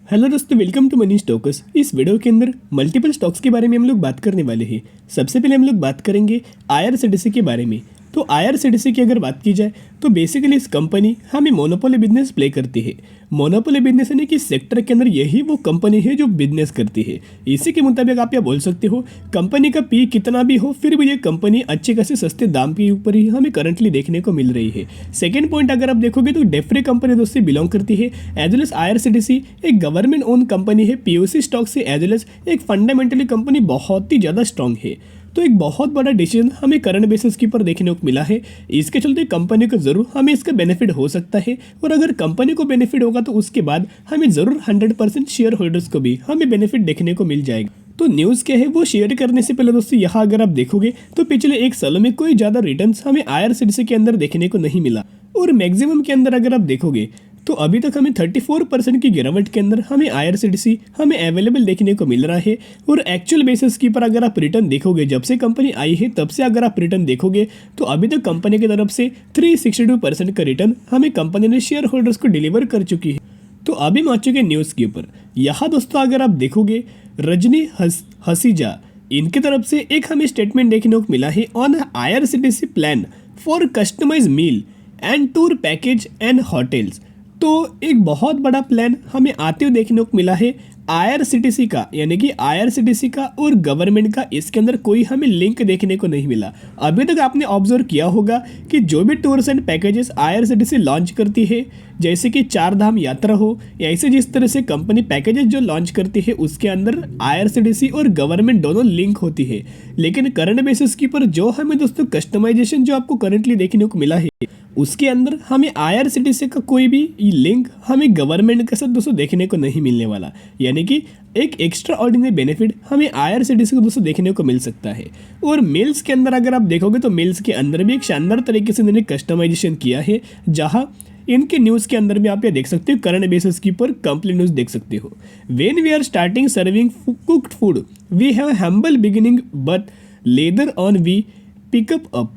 Hello दोस्तों, welcome to money stocks. इस video के अंदर मल्टीपल स्टॉक्स के बारे में हम लोग बात करने वाले हैं। सबसे पहले हम लोग बात करेंगे आईआरसीटीसी के बारे में। तो आईआरसीटीसी की अगर बात की जाए तो बेसिकली इस कंपनी हमें मोनोपोली बिजनेस प्ले करती है। मोनोपोली बिजनेस यानी कि सेक्टर के अंदर यही वो कंपनी है जो बिजनेस करती है। इसी के मुताबिक आप यह बोल सकते हो कंपनी का पी कितना भी हो फिर भी ये कंपनी अच्छे खासे सस्ते दाम के ऊपर ही हमें करंटली देखने को मिल रही है। सेकेंड पॉइंट अगर आप देखोगे तो डेफ्री कंपनी दोस्तों बिलोंग करती है। एज वेल एज आईआरसीटीसी एक गवर्नमेंट ओन कंपनी है। पीओसी स्टॉक से एज वेल एज एक फंडामेंटली कंपनी बहुत ही ज़्यादा स्ट्रांग है। तो एक बहुत बड़ा डिसीजन हमें करंट बेसिस के ऊपर देखने को मिला है। इसके चलते कंपनी को जरूर हमें इसका बेनिफिट हो सकता है, और अगर कंपनी को बेनिफिट होगा तो उसके बाद हमें जरूर 100% शेयर होल्डर्स को भी हमें बेनिफिट देखने को मिल जाएगा। तो न्यूज़ क्या है वो शेयर करने से पहले दोस्तों यहाँ अगर आप देखोगे तो पिछले एक सालों में कोई ज़्यादा रिटर्न्स हमें आईआरसीटीसी के अंदर देखने को नहीं मिला, और मैक्सिमम के अंदर अगर आप देखोगे तो अभी तक हमें 34% की गिरावट के अंदर हमें आईआरसीटीसी हमें अवेलेबल देखने को मिल रहा है। और एक्चुअल बेसिस के ऊपर अगर आप रिटर्न देखोगे जब से कंपनी आई है तब से अगर आप रिटर्न देखोगे तो अभी तक कंपनी की तरफ से 362% का रिटर्न हमें कंपनी ने शेयर होल्डर्स को डिलीवर कर चुकी है। तो अभी हम आ चुके न्यूज़ के ऊपर। यहाँ दोस्तों अगर आप देखोगे रजनी हसीजा इनकी तरफ से एक हमें स्टेटमेंट देखने को मिला है on IRCTC plan for customize meal and tour package and hotels. तो एक बहुत बड़ा प्लान हमें आते हुए देखने को मिला है आईआरसीटीसी का, यानी कि आईआरसीटीसी का और गवर्नमेंट का इसके अंदर कोई हमें लिंक देखने को नहीं मिला। अभी तक आपने ऑब्जर्व किया होगा कि जो भी tours and packages IRCTC launch करती है, जैसे कि 4 धाम यात्रा हो या ऐसे जिस तरह से कंपनी पैकेजेस जो लॉन्च करती है उसके अंदर आईआरसीटीसी और गवर्नमेंट दोनों लिंक होती है। लेकिन करंट बेसिस की पर जो हमें दोस्तों कस्टमाइजेशन जो आपको करंटली देखने को मिला है उसके अंदर हमें आईआरसीटीसी का कोई भी लिंक हमें गवर्नमेंट के साथ दोस्तों देखने को नहीं मिलने वाला, यानी कि एक एक्स्ट्रा ऑर्डिनरी बेनिफिट हमें आईआरसीटीसी को दोस्तों देखने को मिल सकता है। और मिल्स के अंदर अगर आप देखोगे तो मिल्स के अंदर भी एक शानदार तरीके से इन्होंने कस्टमाइजेशन किया है, जहाँ इनके न्यूज़ के अंदर भी आप ये देख सकते हो करंट बेसिस की पर कंप्लीट न्यूज़ देख सकते हो। When we are starting serving cooked food we have humble beginning but later on we pick up up.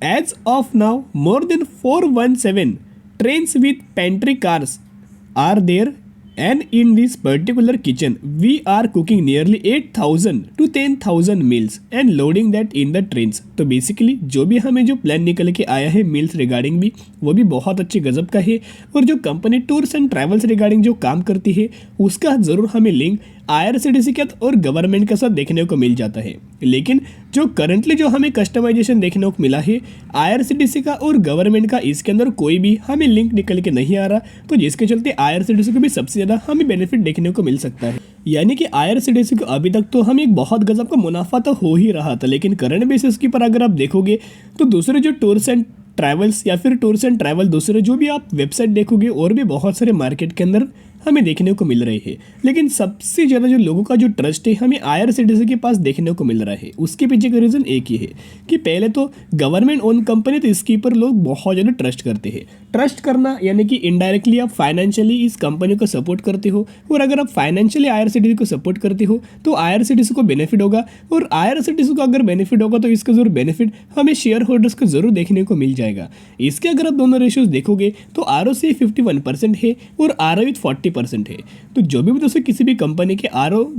As of now, more than 417 trains with pantry cars are there, and in this particular kitchen, we are cooking nearly 8,000 to 10,000 meals and loading that in the trains. तो basically जो भी हमें जो plan निकल के आया है meals regarding भी वो भी बहुत अच्छे गजब का है, और जो company tours and travels regarding जो काम करती है उसका ज़रूर हमें लिंक आईआरसीटीसी के और गवर्नमेंट के साथ देखने को मिल जाता है। लेकिन जो करंटली जो हमें कस्टमाइजेशन देखने को मिला है आईआरसीटीसी का और गवर्नमेंट का, इसके अंदर कोई भी हमें लिंक निकल के नहीं आ रहा, तो जिसके चलते आईआरसीटीसी को भी सबसे ज़्यादा हमें बेनिफिट देखने को मिल सकता है। यानी कि आईआरसीटीसी को अभी तक तो हमें एक बहुत गजब का मुनाफा तो हो ही रहा था, लेकिन करंट बेसिस के पर अगर आप देखोगे तो दूसरे जो टूर्स एंड ट्रैवल्स या फिर टूर्स एंड ट्रैवल दूसरे जो भी आप वेबसाइट देखोगे और भी बहुत सारे मार्केट के अंदर हमें देखने को मिल रही है, लेकिन सबसे ज़्यादा जो लोगों का जो ट्रस्ट है हमें आईआरसीटीसी के पास देखने को मिल रहा है। उसके पीछे का रीज़न एक ही है कि पहले तो गवर्नमेंट ओन कंपनी, तो इसके ऊपर लोग बहुत ज़्यादा ट्रस्ट करते हैं। ट्रस्ट करना यानी कि इनडायरेक्टली आप फाइनेंशियली इस कंपनी को सपोर्ट करते हो, और अगर आप फाइनेंशियली आईआरसीटीसी को सपोर्ट करते हो तो आईआरसीटीसी को बेनिफिट होगा, और आईआरसीटीसी को अगर बेनिफिट होगा तो इसका जरूर बेनिफिट हमें शेयर होल्डर्स को जरूर देखने को मिल जाएगा। इसके अगर आप दोनों रेशियोज देखोगे तो ROCE 51% है और ROE 40% है। तो जो भी दोस्तों किसी भी कंपनी के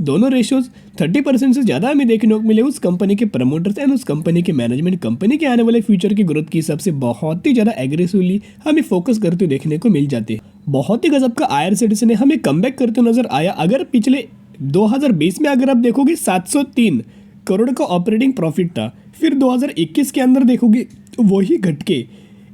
दोनों रेशियोज 30% से ज़्यादा हमें देखने को मिले उस कंपनी के प्रमोटर्स एंड उस कंपनी के मैनेजमेंट कंपनी के आने वाले फ्यूचर की ग्रोथ के हिसाब से बहुत ही ज़्यादा एग्रेसिवली हमें फोकस करते हुए देखने को मिल जाते हैं। बहुत ही गजब का आईआरसीटीसी ने हमें कमबैक करते नजर आया। अगर पिछले 2020 में अगर आप देखोगे 703 करोड़ का ऑपरेटिंग प्रॉफिट था, फिर 2021 के अंदर देखोगे तो वही घट के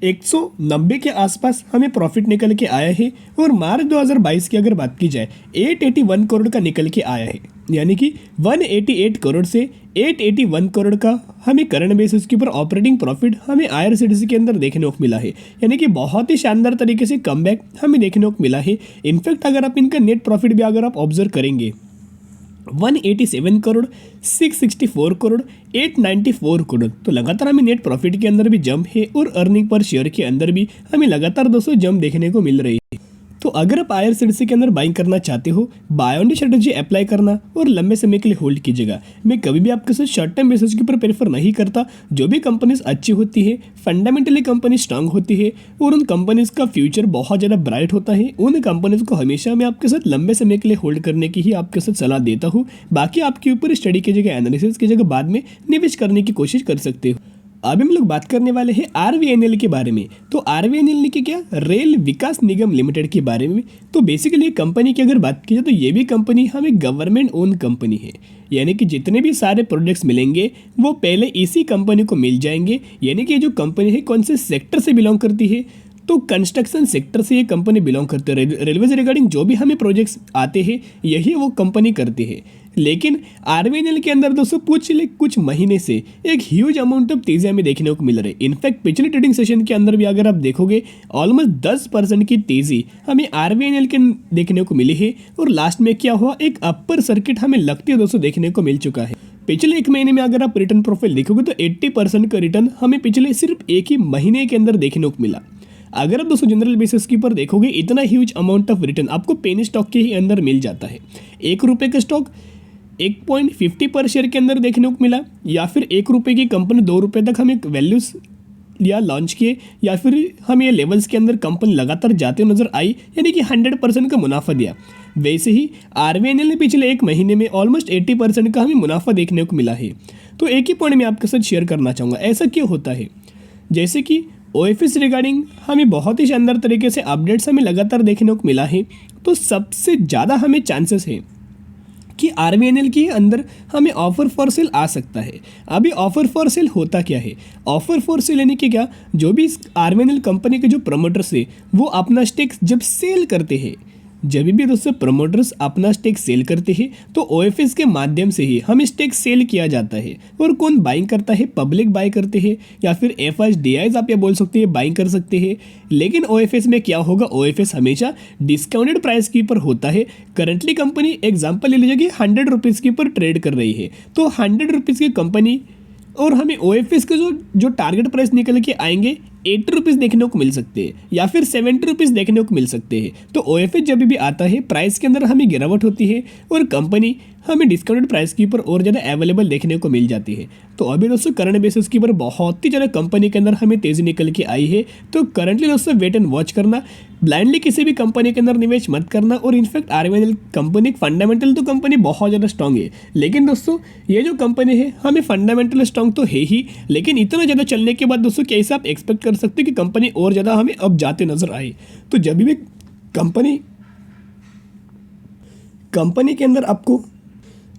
190 के आसपास हमें प्रॉफिट निकल के आया है, और मार्च 2022 की अगर बात की जाए 881 करोड़ का निकल के आया है, यानी कि 188 करोड़ से 881 करोड़ का हमें करंट बेसिस के ऊपर ऑपरेटिंग प्रॉफिट हमें आईआरसीटीसी के अंदर देखने को मिला है। यानी कि बहुत ही शानदार तरीके से कमबैक हमें देखने को मिला है। इनफैक्ट अगर आप इनका नेट प्रॉफिट भी अगर आप ऑब्जर्व करेंगे 187 करोड़, 664 करोड़, 894 करोड़, तो लगातार हमें नेट प्रॉफिट के अंदर भी जंप है, और अर्निंग पर शेयर के अंदर भी हमें लगातार दोस्तों जंप देखने को मिल रही है। तो अगर आप आईआरसीटीसी के अंदर बाइंग करना चाहते हो, buy on the strategy apply करना और लंबे समय के लिए होल्ड कीजिएगा। मैं कभी भी आपके साथ शॉर्ट टर्म बेसिस के ऊपर प्रेफर नहीं करता। जो भी कंपनीज अच्छी होती है, फंडामेंटली कंपनी स्ट्रांग होती है और उन कंपनीज का फ्यूचर बहुत ज़्यादा ब्राइट होता है, उन कंपनीज को हमेशा मैं आपके साथ लंबे समय के लिए होल्ड करने की ही आपके साथ सलाह देता हूँ। बाकी आपके ऊपर स्टडी कीजिएगा, एनालिसिस कीजिएगा, बाद में निवेश करने की कोशिश कर सकते हो। अभी हम लोग बात करने वाले हैं आरवीएनएल के बारे में। तो आरवीएनएल की क्या, रेल विकास निगम लिमिटेड के बारे में। तो बेसिकली कंपनी की अगर बात की जाए तो ये भी कंपनी हमें गवर्नमेंट ओन कंपनी है, यानी कि जितने भी सारे प्रोडक्ट्स मिलेंगे वो पहले इसी कंपनी को मिल जाएंगे। यानी कि ये जो कंपनी है कौन से सेक्टर से बिलोंग करती है, तो कंस्ट्रक्शन सेक्टर से ये कंपनी बिलोंग करती है। रेलवे से रिगार्डिंग जो भी हमें प्रोजेक्ट्स आते हैं यही वो कंपनी करती है। लेकिन आरवीएनएल के अंदर दोस्तों पिछले कुछ महीने से एक ह्यूज अमाउंट ऑफ तेजी हमें देखने को मिल रही है। इनफैक्ट पिछले ट्रेडिंग सेशन के अंदर भी अगर आप देखोगे ऑलमोस्ट 10% की तेजी हमें आरवीएनएल के देखने को मिली है। और लास्ट में क्या हुआ, एक अपर सर्किट हमें लगती है दोस्तों देखने को मिल चुका है। पिछले एक महीने में अगर आप रिटर्न प्रोफाइल देखोगे तो 80% का रिटर्न हमें पिछले सिर्फ एक ही महीने के अंदर देखने को मिला। अगर आप दोस्तों जनरल बेसिस के ऊपर देखोगे इतना ह्यूज अमाउंट ऑफ रिटर्न आपको पेनी स्टॉक के ही अंदर मिल जाता है। ₹1 का स्टॉक 1.50 पर शेयर के अंदर देखने को मिला, या फिर ₹1 की कंपनी ₹2 तक हमें वैल्यूज या लॉन्च किए, या फिर हमें ये लेवल्स के अंदर कंपनी लगातार जाते हुए नजर आई, यानी कि 100% का मुनाफा दिया। वैसे ही आरवीएनएल ने पिछले एक महीने में ऑलमोस्ट 80% का हमें मुनाफा देखने को मिला है। तो एक ही पॉइंट मैं आपके साथ शेयर करना चाहूँगा, ऐसा क्यों होता है। जैसे कि ओएफएस रिगार्डिंग हमें बहुत ही शानदार तरीके से अपडेट्स हमें लगातार देखने को मिला है। तो सबसे ज़्यादा हमें चांसेस है कि आरवीएनएल के अंदर हमें ऑफर फॉर सेल आ सकता है। अभी ऑफर फॉर सेल होता क्या है, ऑफर फॉर सेल यानी कि क्या, जो भी आरवीएनएल कंपनी के जो प्रमोटर्स है वो अपना स्टेक जब सेल करते हैं, जब भी दोस्तों प्रमोटर्स अपना स्टेक सेल करते हैं तो ओएफएस के माध्यम से ही हमें स्टेक सेल किया जाता है। और कौन बाइंग करता है, पब्लिक बाय करते हैं, या फिर एफआईडीआईज आप ये बोल सकते हैं बाइंग कर सकते हैं। लेकिन ओएफएस में क्या होगा, ओएफएस हमेशा डिस्काउंटेड प्राइस के ऊपर होता है। करंटली कंपनी एग्जांपल ले लीजिए कि ₹100 के ऊपर ट्रेड कर रही है, तो ₹100 की कंपनी और हमें ओएफएस के जो टारगेट प्राइस निकल के आएंगे ₹80 देखने को मिल सकते हैं, या फिर ₹70 देखने को मिल सकते हैं। तो ओएफएस जब भी आता है प्राइस के अंदर हमें गिरावट होती है और कंपनी हमें डिस्काउंटेड प्राइस के ऊपर और ज़्यादा अवेलेबल देखने को मिल जाती है। तो अभी दोस्तों करंट बेसिस के ऊपर बहुत ही ज़्यादा कंपनी के अंदर हमें तेज़ी निकल के आई है। तो करंटली दोस्तों वेट एंड वॉच करना, ब्लाइंडली किसी भी कंपनी के अंदर निवेश मत करना। और इनफैक्ट आरवीएनएल कंपनी फंडामेंटल तो कंपनी बहुत ज़्यादा स्ट्रांग है, लेकिन दोस्तों ये जो कंपनी है हमें फंडामेंटल स्ट्रांग तो है ही, लेकिन इतना ज़्यादा चलने के बाद दोस्तों कैसे आप एक्सपेक्ट कर सकते हो कि कंपनी और ज़्यादा हमें अब जाते नजर आए। तो जब भी कंपनी के अंदर आपको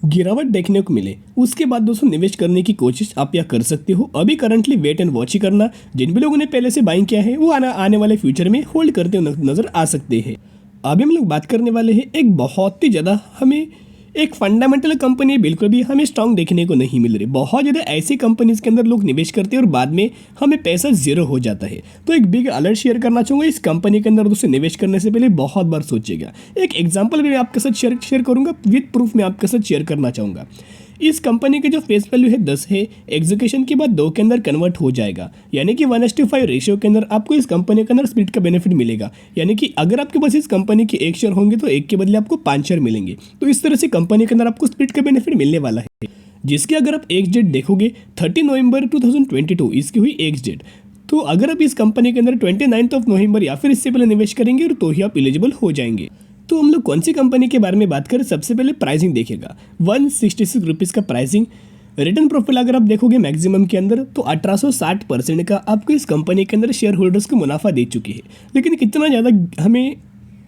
गिरावट देखने को मिले उसके बाद दोस्तों निवेश करने की कोशिश आप यह कर सकते हो। अभी करंटली वेट एंड वॉच ही करना, जिन भी लोगों ने पहले से बाइंग किया है वो आने वाले फ्यूचर में होल्ड करते हुए नजर आ सकते हैं। अभी हम लोग बात करने वाले हैं एक बहुत ही ज़्यादा हमें एक फंडामेंटल कंपनी बिल्कुल भी हमें स्ट्रांग देखने को नहीं मिल रही। बहुत ज़्यादा ऐसी कंपनीज के अंदर लोग निवेश करते हैं और बाद में हमें पैसा जीरो हो जाता है। तो एक बिग अलर्ट शेयर करना चाहूँगा, इस कंपनी के अंदर दोस्तों निवेश करने से पहले बहुत बार सोचिएगा। एक एग्जाम्पल भी मैं आपके साथ शेयर करूँगा, विद प्रूफ मैं आपके साथ शेयर करना चाहूँगा। इस कंपनी की जो फेस वैल्यू है 10 है, एग्जीक्यूशन के बाद 2 के अंदर कन्वर्ट हो जाएगा, यानी कि 1:5 रेशियो के अंदर आपको इस कंपनी के अंदर स्प्लिट का बेनिफिट मिलेगा। यानी कि अगर आपके पास इस कंपनी के 1 शेयर होंगे तो 1 के बदले आपको 5 शेयर मिलेंगे। तो इस तरह से कंपनी के अंदर आपको स्प्लिट का बेनिफिट मिलने वाला है, जिसकी अगर आप एक्स डेट देखोगे 30 नवंबर 2022 इसकी हुई एक्स डेट। तो अगर आप इस कंपनी के अंदर 29 नवंबर या फिर इससे पहले निवेश करेंगे तो ही आप एलिजिबल हो जाएंगे। तो हम लोग कौन सी कंपनी के बारे में बात करें, सबसे पहले प्राइसिंग देखिएगा, ₹166 का प्राइसिंग। रिटर्न प्रोफाइल अगर आप देखोगे मैक्सिमम के अंदर तो 1860% का आपको इस कंपनी के अंदर शेयर होल्डर्स को मुनाफा दे चुकी है। लेकिन कितना ज़्यादा हमें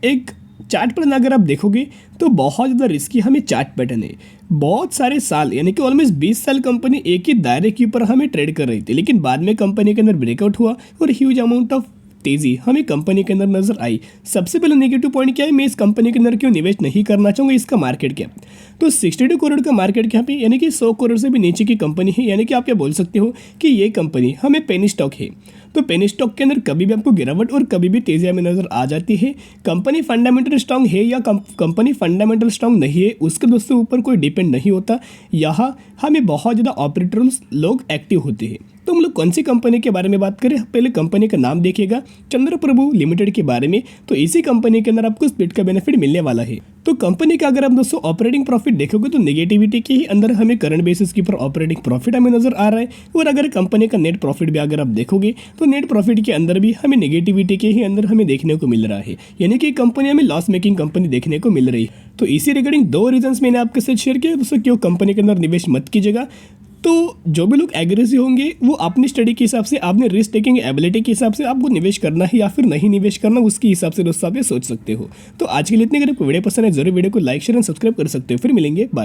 एक चार्ट पैटर्न अगर आप देखोगे तो बहुत ज़्यादा रिस्की हमें चार्ट पैटर्न है। बहुत सारे साल यानी कि ऑलमोस्ट 20 साल कंपनी एक ही दायरे के ऊपर हमें ट्रेड कर रही थी, लेकिन बाद में कंपनी के अंदर ब्रेकआउट हुआ और ह्यूज अमाउंट ऑफ तेजी हमें कंपनी के अंदर नजर आई। सबसे पहले नेगेटिव पॉइंट क्या है, मैं इस कंपनी के अंदर क्यों निवेश नहीं करना चाहूँगा, इसका मार्केट कैप तो 62 करोड़ का मार्केट कैप है, यानी कि 100 करोड़ से भी नीचे की कंपनी है। यानी कि आप ये बोल सकते हो कि ये कंपनी हमें पेनी स्टॉक है। तो पेनी स्टॉक के अंदर कभी भी आपको गिरावट और कभी भी तेजी हमें नजर आ जाती है। कंपनी फंडामेंटल स्ट्रांग है या कंपनी फंडामेंटल स्ट्रांग नहीं है उसके दोस्तों ऊपर कोई डिपेंड नहीं होता। यहाँ हमें बहुत ज़्यादा ऑपरेटर्स लोग एक्टिव होते हैं। तो हम लोग कौन सी कंपनी के बारे में बात करें, पहले कंपनी का नाम देखिएगा, चंद्रप्रभु लिमिटेड के बारे में। तो इसी कंपनी के अंदर आपको स्प्लिट का बेनिफिट मिलने वाला है। तो कंपनी का अगर आप दोस्तों ऑपरेटिंग प्रॉफिट देखोगे तो नेगेटिविटी के ही अंदर हमें करंट बेसिस के ऊपर ऑपरेटिंग प्रॉफिट हमें नजर आ रहा है। और अगर कंपनी का नेट प्रॉफिट भी अगर आप देखोगे तो नेट प्रॉफिट के अंदर भी हमें नेगेटिविटी के ही अंदर हमें देखने को मिल रहा है, यानी कि कंपनी हमें लॉस मेकिंग कंपनी देखने को मिल रही है। तो इसी रिगार्डिंग 2 रीजंस मैंने आपके साथ शेयर किया दोस्तों, क्यों कंपनी के अंदर निवेश मत कीजिएगा। तो जो भी लोग एग्रेसिव होंगे वो अपनी स्टडी के हिसाब से, आपने रिस्क टेकिंग एबिलिटी के हिसाब से आपको निवेश करना है या फिर नहीं निवेश करना उसके हिसाब से दोस्तों आप ये सोच सकते हो। तो आज के लिए इतने, अगर आपको वीडियो पसंद है जरूर वीडियो को लाइक शेयर एंड सब्सक्राइब कर सकते हो। फिर मिलेंगे, बाय।